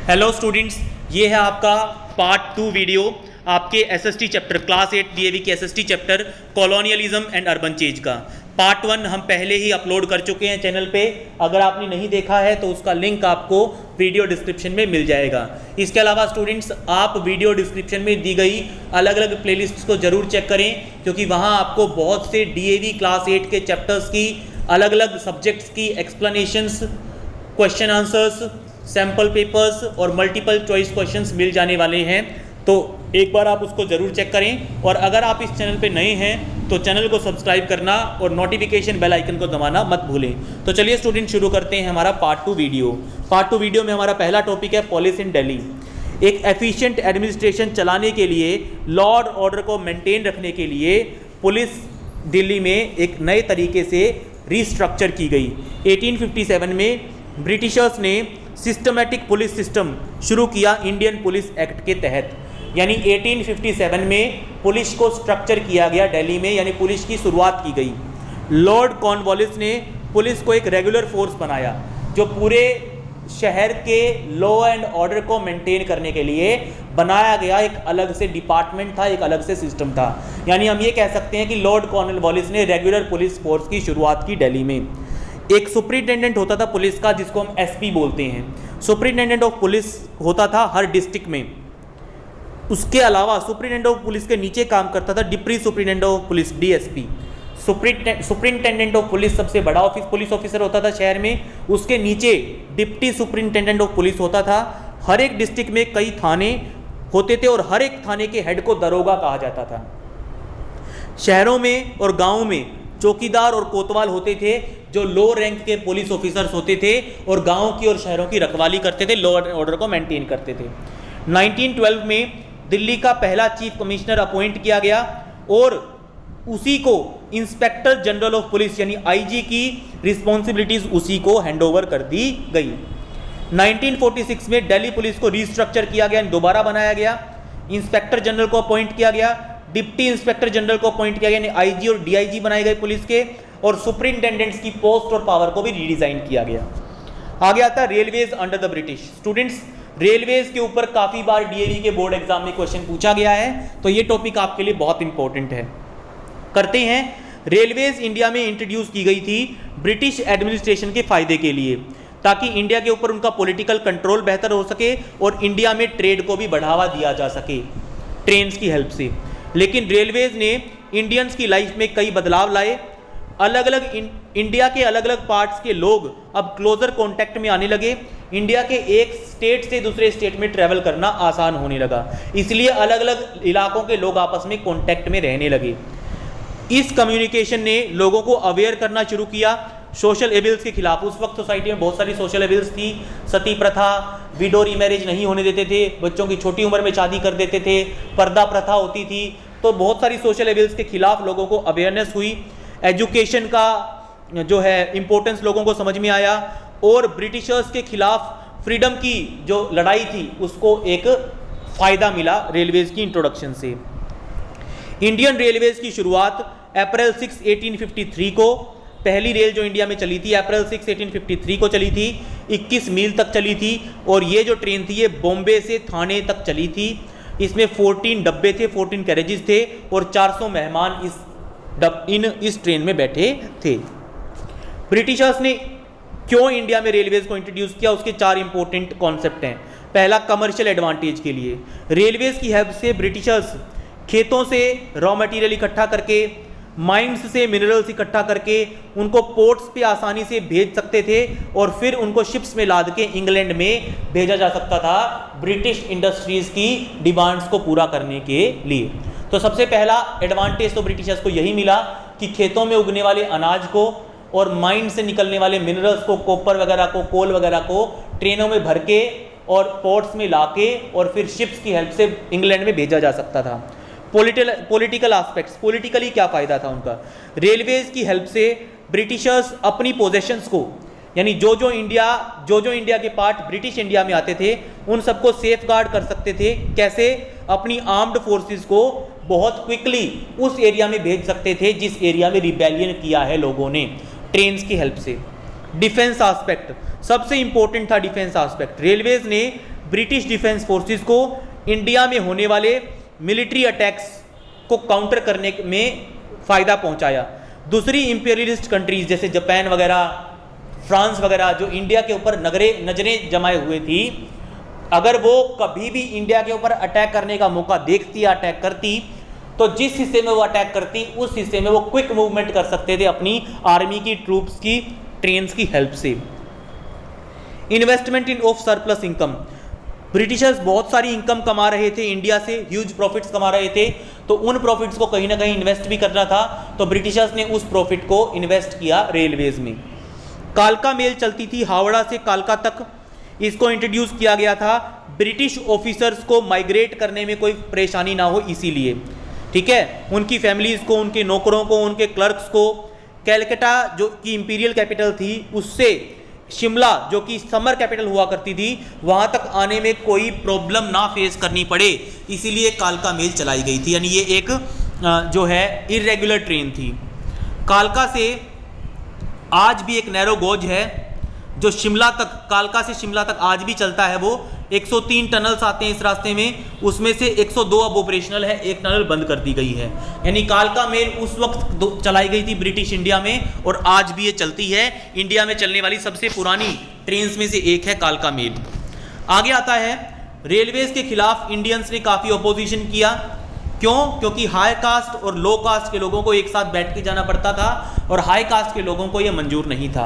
Hello students, ये है आपका पार्ट 2 वीडियो आपके एसएसटी चैप्टर क्लास 8 डीएवी के SST chapter colonialism and urban change का। पार्ट 1 हम पहले ही अपलोड कर चुके हैं चैनल पे। अगर आपने नहीं देखा है तो उसका लिंक आपको वीडियो डिस्क्रिप्शन में मिल जाएगा। इसके अलावा स्टूडेंट्स, आप वीडियो डिस्क्रिप्शन में दी गई अलग अलग प्लेलिस्ट को ज़रूर चेक करें, क्योंकि वहाँ आपको बहुत से डीएवी क्लास 8 के चैप्टर्स की अलग अलग सब्जेक्ट्स की explanations, question answers, sample papers और मल्टीपल चॉइस क्वेश्चंस मिल जाने वाले हैं। तो एक बार आप उसको ज़रूर चेक करें। और अगर आप इस चैनल पे नए हैं तो चैनल को सब्सक्राइब करना और नोटिफिकेशन बेल आइकन को दबाना मत भूलें। तो चलिए स्टूडेंट, शुरू करते हैं हमारा पार्ट 2 वीडियो। पार्ट 2 वीडियो में हमारा पहला टॉपिक है पुलिस इन दिल्ली। एक एफिशिएंट एडमिनिस्ट्रेशन चलाने के लिए, लॉ और ऑर्डर को मेंटेन रखने के लिए पुलिस दिल्ली में एक नए तरीके से रिस्ट्रक्चर की गई। 1857 में ब्रिटिशर्स ने सिस्टमैटिक पुलिस सिस्टम शुरू किया इंडियन पुलिस एक्ट के तहत। यानी 1857 में पुलिस को स्ट्रक्चर किया गया दिल्ली में, यानी पुलिस की शुरुआत की गई। लॉर्ड कॉर्नवालिस ने पुलिस को एक रेगुलर फोर्स बनाया जो पूरे शहर के लॉ एंड ऑर्डर को मेंटेन करने के लिए बनाया गया एक अलग से डिपार्टमेंट था, एक अलग से सिस्टम था। यानी हम ये कह सकते हैं कि लॉर्ड कॉर्नवालिस ने रेगुलर पुलिस फोर्स की शुरुआत की दिल्ली में। एक सुपरिटेंडेंट होता था पुलिस का, जिसको हम एसपी बोलते हैं। सुपरिटेंडेंट ऑफ पुलिस होता था हर डिस्ट्रिक्ट में। उसके अलावा सुपरिटेंडेंट ऑफ पुलिस के नीचे काम करता था deputy superintendent of police, DSP. Superintendent of police सबसे बड़ा पुलिस ऑफिसर होता था शहर में। उसके नीचे डिप्टी सुपरिटेंडेंट ऑफ पुलिस होता था। हर एक डिस्ट्रिक्ट में कई थाने होते थे और हर एक थाने के हेड को दरोगा कहा जाता था। शहरों में और गाँव में चौकीदार और कोतवाल होते थे, जो लो रैंक के पुलिस ऑफिसर्स होते थे और गांव की और शहरों की रखवाली करते थे, लॉ एंड ऑर्डर को मेंटेन करते थे। 1912 में दिल्ली का पहला चीफ कमिश्नर अपॉइंट किया गया और उसी को इंस्पेक्टर जनरल ऑफ पुलिस यानी आईजी की रिस्पॉन्सिबिलिटीज उसी को हैंडओवर कर दी गई। 1946 में दिल्ली पुलिस को रिस्ट्रक्चर किया गया, दोबारा बनाया गया। इंस्पेक्टर जनरल को अपॉइंट किया गया, डिप्टी इंस्पेक्टर जनरल को अपॉइंट किया गया, यानी आईजी और डीआईजी बनाए गए पुलिस के, और सुपरिटेंडेंट्स की पोस्ट और पावर को भी रीडिजाइन किया गया। आगे आता है railways under the British. Students, railways के ऊपर काफी बार डीएवी के बोर्ड एग्जाम में क्वेश्चन पूछा गया है, तो ये टॉपिक आपके लिए बहुत इंपॉर्टेंट है। करते हैं। रेलवेज इंडिया में इंट्रोड्यूस की गई थी ब्रिटिश एडमिनिस्ट्रेशन के फायदे के लिए, ताकि इंडिया के ऊपर उनका पॉलिटिकल कंट्रोल बेहतर हो सके और इंडिया में ट्रेड को भी बढ़ावा दिया जा सके ट्रेन की हेल्प से। लेकिन रेलवेज ने इंडियंस की लाइफ में कई बदलाव लाए। अलग अलग इंडिया के अलग अलग पार्ट्स के लोग अब क्लोजर कांटेक्ट में आने लगे। इंडिया के एक स्टेट से दूसरे स्टेट में ट्रैवल करना आसान होने लगा, इसलिए अलग अलग इलाकों के लोग आपस में कांटेक्ट में रहने लगे। इस कम्युनिकेशन ने लोगों को अवेयर करना शुरू किया सोशल एविल्स के खिलाफ। उस वक्त सोसाइटी में बहुत सारी सोशल एविल्स थी। सती प्रथा, विडो रीमैरिज नहीं होने देते थे, बच्चों की छोटी उम्र में शादी कर देते थे, पर्दा प्रथा होती थी। तो बहुत सारी सोशल एविल्स के खिलाफ लोगों को अवेयरनेस हुई। एजुकेशन का जो है इम्पोर्टेंस लोगों को समझ में आया और ब्रिटिशर्स के खिलाफ फ्रीडम की जो लड़ाई थी उसको एक फ़ायदा मिला रेलवेज की इंट्रोडक्शन से। इंडियन रेलवेज की शुरुआत अप्रैल 6, 1853 को, पहली रेल जो इंडिया में चली थी अप्रैल 6, 1853 को चली थी। 21 मील तक चली थी और ये जो ट्रेन थी ये बॉम्बे से थाने तक चली थी। इसमें 14 डब्बे थे, 14 कैरेजेस थे और 400 मेहमान इस ट्रेन में बैठे थे। ब्रिटिशर्स ने क्यों इंडिया में रेलवेज को इंट्रोड्यूस किया, उसके 4 इंपॉर्टेंट कॉन्सेप्ट हैं। पहला, कमर्शियल एडवांटेज के लिए। रेलवेज की हेल्प से ब्रिटिशर्स खेतों से रॉ मटेरियल इकट्ठा करके, माइंस से मिनरल्स इकट्ठा करके उनको पोर्ट्स पे आसानी से भेज सकते थे और फिर उनको शिप्स में लाद के इंग्लैंड में भेजा जा सकता था ब्रिटिश इंडस्ट्रीज की डिमांड्स को पूरा करने के लिए। तो सबसे पहला एडवांटेज तो ब्रिटिशर्स को यही मिला कि खेतों में उगने वाले अनाज को और माइन से निकलने वाले मिनरल्स को, कॉपर वगैरह को, कोल वगैरह को ट्रेनों में भर के और पोर्ट्स में लाके और फिर शिप्स की हेल्प से इंग्लैंड में भेजा जा सकता था। पॉलिटिकल एस्पेक्ट्स, पॉलिटिकली क्या फ़ायदा था उनका। रेलवेज की हेल्प से ब्रिटिशर्स अपनी पोजेशंस को, यानी जो जो इंडिया के पार्ट ब्रिटिश इंडिया में आते थे उन सबको सेफ गार्ड कर सकते थे। कैसे? अपनी आर्म्ड फोर्सेस को बहुत क्विकली उस एरिया में भेज सकते थे जिस एरिया में रिबेलियन किया है लोगों ने, ट्रेन्स की हेल्प से। डिफेंस एस्पेक्ट सबसे इंपॉर्टेंट था। डिफेंस एस्पेक्ट रेलवेज ने ब्रिटिश डिफेंस फोर्सेस को इंडिया में होने वाले मिलिट्री अटैक्स को काउंटर करने में फ़ायदा पहुंचाया। दूसरी इंपीरियलिस्ट कंट्रीज जैसे जापान वगैरह, फ्रांस वगैरह जो इंडिया के ऊपर नजरें जमाए हुए थी, अगर वो कभी भी इंडिया के ऊपर अटैक करने का मौका देखती या अटैक करती, तो जिस हिस्से में वो अटैक करती उस हिस्से में वो क्विक मूवमेंट कर सकते थे अपनी आर्मी की ट्रूप्स की ट्रेन्स की हेल्प से। Investment in of surplus income, Britishers बहुत सारी इनकम कमा रहे थे इंडिया से, ह्यूज प्रॉफिट्स कमा रहे थे, तो उन प्रॉफिट्स को कहीं ना कहीं इन्वेस्ट भी करना था, तो ब्रिटिशर्स ने उस प्रॉफिट को इन्वेस्ट किया रेलवेज में। कालका मेल चलती थी हावड़ा से कालका तक, इसको इंट्रोड्यूस किया गया था ब्रिटिश ऑफिसर्स को माइग्रेट करने में कोई परेशानी ना हो इसीलिए, ठीक है, उनकी फैमिलीज को, उनके नौकरों को, उनके क्लर्क्स को कैलकाटा जो कि इंपीरियल कैपिटल थी उससे शिमला जो कि समर कैपिटल हुआ करती थी वहाँ तक आने में कोई प्रॉब्लम ना फेस करनी पड़े, इसीलिए कालका मेल चलाई गई थी। यानी ये एक जो है इरेगुलर ट्रेन थी। कालका से आज भी एक नैरो गॉज है जो शिमला तक, कालका से शिमला तक आज भी चलता है। वो 103 टनल्स आते हैं इस रास्ते में, उसमें से 102 अब ऑपरेशनल है, एक टनल बंद कर दी गई है। यानी कालका मेल उस वक्त चलाई गई थी ब्रिटिश इंडिया में और आज भी ये चलती है। इंडिया में चलने वाली सबसे पुरानी ट्रेन में से एक है कालका मेल। आगे आता है रेलवेज के खिलाफ इंडियंस ने काफ़ी अपोजिशन किया। क्यों? क्योंकि हाई कास्ट और लो कास्ट के लोगों को एक साथ बैठ के जाना पड़ता था और हाई कास्ट के लोगों को यह मंजूर नहीं था।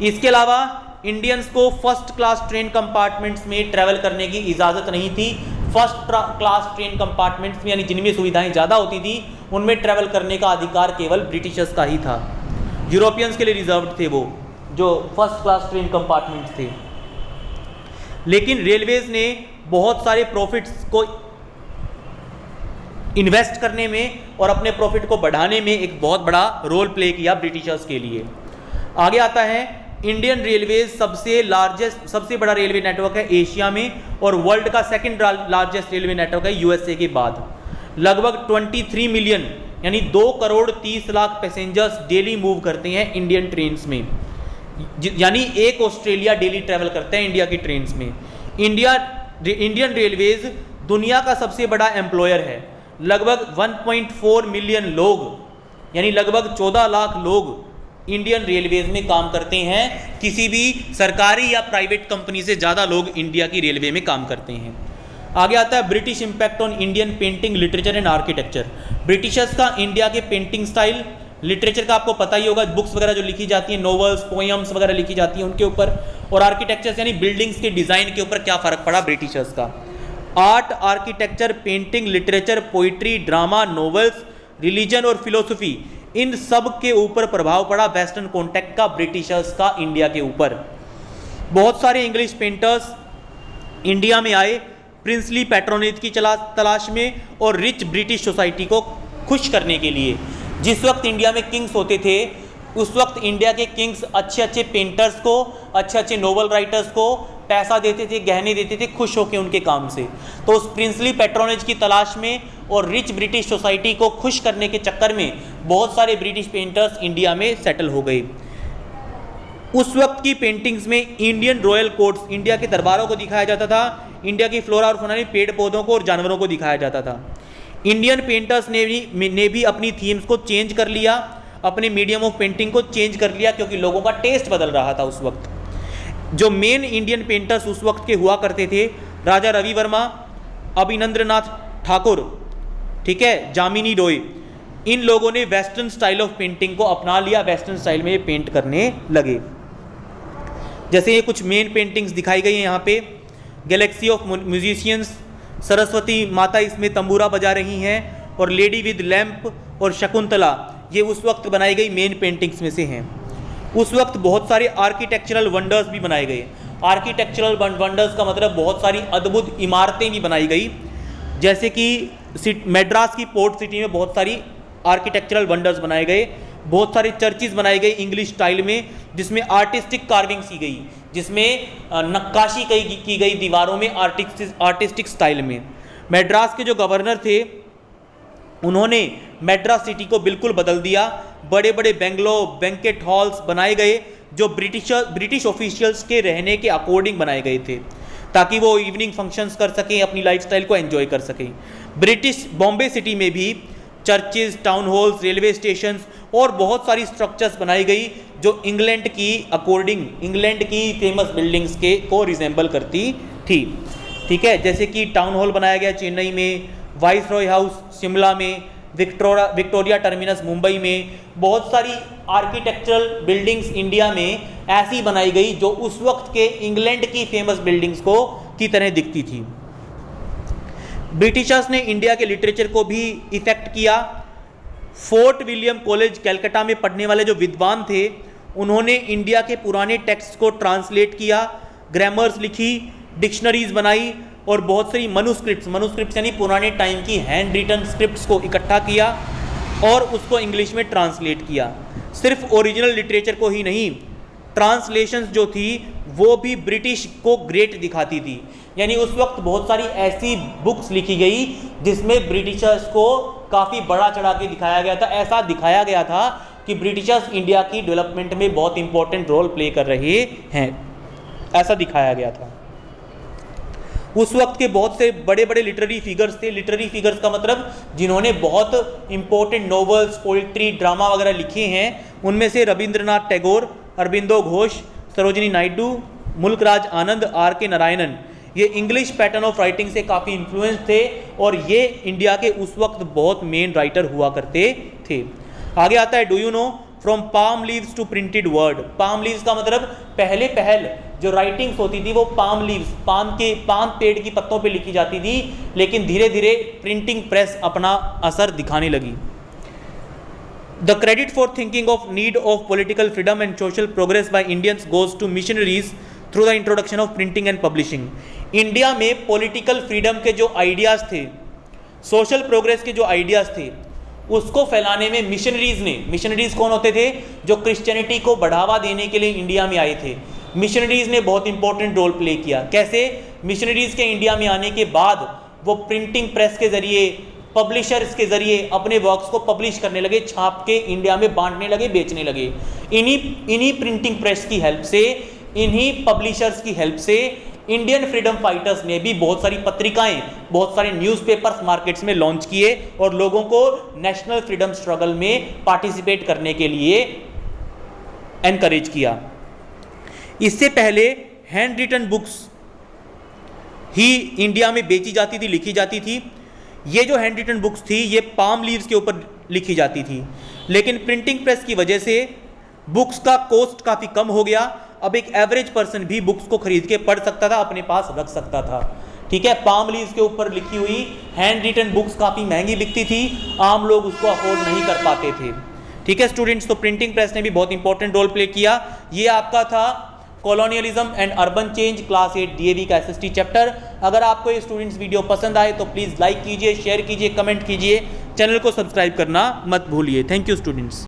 इसके अलावा इंडियंस को फर्स्ट क्लास ट्रेन कंपार्टमेंट्स में ट्रैवल करने की इजाज़त नहीं थी। फर्स्ट क्लास ट्रेन कंपार्टमेंट्स में यानी जिनमें सुविधाएं ज़्यादा होती थी उनमें ट्रैवल करने का अधिकार केवल ब्रिटिशर्स का ही था। यूरोपियंस के लिए रिजर्व थे वो जो फर्स्ट क्लास ट्रेन कंपार्टमेंट्स थे। लेकिन रेलवेज ने बहुत सारे प्रॉफिट्स को इन्वेस्ट करने में और अपने प्रॉफिट को बढ़ाने में एक बहुत बड़ा रोल प्ले किया ब्रिटिशर्स के लिए। आगे आता है इंडियन रेलवेज सबसे बड़ा रेलवे नेटवर्क है एशिया में और वर्ल्ड का सेकंड लार्जेस्ट रेलवे नेटवर्क है यूएसए के बाद। लगभग 23 मिलियन यानी 2,30,00,000 पैसेंजर्स डेली मूव करते हैं इंडियन ट्रेन्स में, यानी एक ऑस्ट्रेलिया डेली ट्रैवल करते हैं इंडिया की ट्रेन्स में। इंडियन रेलवेज दुनिया का सबसे बड़ा एम्प्लॉयर है। लगभग 1.4 मिलियन लोग यानी लगभग 14 लाख लोग इंडियन रेलवेज में काम करते हैं। किसी भी सरकारी या प्राइवेट कंपनी से ज़्यादा लोग इंडिया की रेलवे में काम करते हैं। आगे आता है British impact on Indian painting, literature and architecture. Britishers का इंडिया के पेंटिंग स्टाइल, लिटरेचर का आपको पता ही होगा, बुक्स वगैरह जो लिखी जाती हैं, नॉवेल्स, पोएम्स वगैरह लिखी जाती हैं उनके ऊपर, और आर्किटेक्चर्स यानी बिल्डिंग्स के डिज़ाइन के ऊपर क्या फ़र्क पड़ा ब्रिटिशर्स का। Art, architecture, painting, literature, poetry, drama, novels, religion और फिलोसफी, इन सब के ऊपर प्रभाव पड़ा वेस्टर्न कॉन्टेक्ट का ब्रिटिशर्स का इंडिया के ऊपर। बहुत सारे इंग्लिश पेंटर्स इंडिया में आए प्रिंसली पैट्रोनेज की तलाश में और रिच ब्रिटिश सोसाइटी को खुश करने के लिए। जिस वक्त इंडिया में किंग्स होते थे उस वक्त इंडिया के किंग्स अच्छे अच्छे पेंटर्स को, अच्छे अच्छे नोवेल राइटर्स को पैसा देते थे, गहने देते थे खुश होकर उनके काम से। तो उस प्रिंसली पैट्रोनेज की तलाश में और रिच ब्रिटिश सोसाइटी को खुश करने के चक्कर में बहुत सारे ब्रिटिश पेंटर्स इंडिया में सेटल हो गए। उस वक्त की पेंटिंग्स में इंडियन रॉयल कोर्ट्स, इंडिया के दरबारों को दिखाया जाता था, इंडिया की फ्लोरा और फौना, पेड़ पौधों को और जानवरों को दिखाया जाता था। इंडियन पेंटर्स ने भी अपनी थीम्स को चेंज कर लिया, अपने मीडियम ऑफ पेंटिंग को चेंज कर लिया, क्योंकि लोगों का टेस्ट बदल रहा था उस वक्त। जो मेन इंडियन पेंटर्स उस वक्त के हुआ करते थे, राजा रवि वर्मा, अभिनंद्रनाथ ठाकुर, ठीक है, जामिनी रॉय, इन लोगों ने वेस्टर्न स्टाइल ऑफ पेंटिंग को अपना लिया, वेस्टर्न स्टाइल में ये पेंट करने लगे। जैसे ये कुछ मेन पेंटिंग्स दिखाई गई हैं यहाँ पे, गैलेक्सी ऑफ म्यूजिशियंस, सरस्वती माता इसमें तंबूरा बजा रही हैं, और लेडी विद लैंप और शकुंतला, ये उस वक्त बनाई गई मेन पेंटिंग्स में से हैं। उस वक्त बहुत सारे आर्किटेक्चरल वंडर्स भी बनाए गए। आर्किटेक्चरल वंडर्स का मतलब बहुत सारी अद्भुत इमारतें भी बनाई गई, जैसे कि मद्रास की पोर्ट सिटी में बहुत सारी आर्किटेक्चरल वंडर्स बनाए गए, बहुत सारे चर्चिज बनाई गई इंग्लिश स्टाइल में, जिसमें आर्टिस्टिक कार्विंग्स की गई, जिसमें नक्काशी की गई दीवारों में आर्टिस्टिक स्टाइल में। मद्रास के जो गवर्नर थे उन्होंने मद्रास सिटी को बिल्कुल बदल दिया। बड़े बड़े बेंगलो बैंकेट हॉल्स बनाए गए जो ब्रिटिश ऑफिशियल्स के रहने के अकॉर्डिंग बनाए गए थे, ताकि वो इवनिंग फंक्शंस कर सकें, अपनी लाइफस्टाइल को एंजॉय कर सकें। ब्रिटिश बॉम्बे सिटी में भी churches, town halls, railway stations और बहुत सारी स्ट्रक्चर्स बनाई गई जो इंग्लैंड की अकॉर्डिंग इंग्लैंड की फेमस बिल्डिंग्स के को रिजेंबल करती थी। ठीक है, जैसे कि टाउन हॉल बनाया गया चेन्नई में, वाइसरॉय हाउस शिमला में, विक्टोरिया टर्मिनस मुंबई में। बहुत सारी आर्किटेक्चरल बिल्डिंग्स इंडिया में ऐसी बनाई गई जो उस वक्त के इंग्लैंड की फेमस बिल्डिंग्स को की तरह दिखती थी। ब्रिटिशर्स ने इंडिया के लिटरेचर को भी इफेक्ट किया। फोर्ट विलियम कॉलेज कलकत्ता में पढ़ने वाले जो विद्वान थे उन्होंने इंडिया के पुराने टेक्स्ट को ट्रांसलेट किया, ग्रामर्स लिखी, डिक्शनरीज बनाई और बहुत सारी मनुस्क्रिप्ट्स यानी पुराने टाइम की हैंड रिटन स्क्रिप्ट्स को इकट्ठा किया और उसको इंग्लिश में ट्रांसलेट किया। सिर्फ ओरिजिनल लिटरेचर को ही नहीं, ट्रांसलेशंस जो थी वो भी ब्रिटिश को ग्रेट दिखाती थी। यानी उस वक्त बहुत सारी ऐसी बुक्स लिखी गई जिसमें ब्रिटिशर्स को काफ़ी बड़ा चढ़ा के दिखाया गया था। ऐसा दिखाया गया था कि ब्रिटिशर्स इंडिया की डेवलपमेंट में बहुत इंपॉर्टेंट रोल प्ले कर रहे हैं, ऐसा दिखाया गया था। उस वक्त के बहुत से बड़े बड़े लिटरेरी फिगर्स थे। लिटरेरी फिगर्स का मतलब जिन्होंने बहुत इंपॉर्टेंट नॉवेल्स, पोइट्री, ड्रामा वगैरह लिखे हैं। उनमें से रविंद्रनाथ टैगोर, अरबिंदो घोष, सरोजिनी नायडू, मुल्कराज आनंद, आर के नारायणन, ये इंग्लिश पैटर्न ऑफ राइटिंग से काफ़ी इन्फ्लुएंस थे और ये इंडिया के उस वक्त बहुत मेन राइटर हुआ करते थे। आगे आता है do you know from palm leaves to printed word. Palm leaves का मतलब पहले जो राइटिंग्स होती थी वो पाम लीव्स, पाम पेड़ की पत्तों पे लिखी जाती थी, लेकिन धीरे धीरे प्रिंटिंग प्रेस अपना असर दिखाने लगी। The credit for thinking of need of political freedom and social progress by Indians goes to missionaries through the introduction of printing and publishing. India में पॉलिटिकल फ्रीडम के जो आइडियाज़ थे, सोशल प्रोग्रेस के जो आइडियाज़ थे, उसको फैलाने में मिशनरीज कौन होते थे? जो क्रिश्चियनिटी को बढ़ावा देने के लिए इंडिया में आए थे। मिशनरीज ने बहुत इंपॉर्टेंट रोल प्ले किया। कैसे? मिशनरीज के इंडिया में आने के बाद वो प्रिंटिंग प्रेस के जरिए, पब्लिशर्स के जरिए अपने वर्क्स को पब्लिश करने लगे, छाप के इंडिया में बांटने लगे, बेचने लगे। इन्हीं प्रिंटिंग प्रेस की हेल्प से, इन्हीं पब्लिशर्स की हेल्प से इंडियन फ्रीडम फाइटर्स ने भी बहुत सारी पत्रिकाएं, बहुत सारे न्यूज़पेपर्स मार्केट्स में लॉन्च किए और लोगों को नेशनल फ्रीडम स्ट्रगल में पार्टिसिपेट करने के लिए एनकरेज किया। इससे पहले हैंड रिटन बुक्स ही इंडिया में बेची जाती थी, लिखी जाती थी। ये जो हैंड रिटन बुक्स थी ये पाम लीव्स के ऊपर लिखी जाती थी, लेकिन प्रिंटिंग प्रेस की वजह से बुक्स का कॉस्ट काफ़ी कम हो गया। अब एक एवरेज पर्सन भी बुक्स को खरीद के पढ़ सकता था, अपने पास रख सकता था। ठीक है, पाम लीव्स के ऊपर लिखी हुई हैंड रिटन बुक्स काफ़ी महंगी बिकती थी, आम लोग उसको अफोर्ड नहीं कर पाते थे। ठीक है स्टूडेंट्स, तो प्रिंटिंग प्रेस ने भी बहुत इंपॉर्टेंट रोल प्ले किया। ये आपका था colonialism and urban change class 8 DAV का एसएसटी चैप्टर। अगर आपको ये स्टूडेंट्स वीडियो पसंद आए तो प्लीज़ लाइक कीजिए, शेयर कीजिए, कमेंट कीजिए, चैनल को सब्सक्राइब करना मत भूलिए। Thank you students.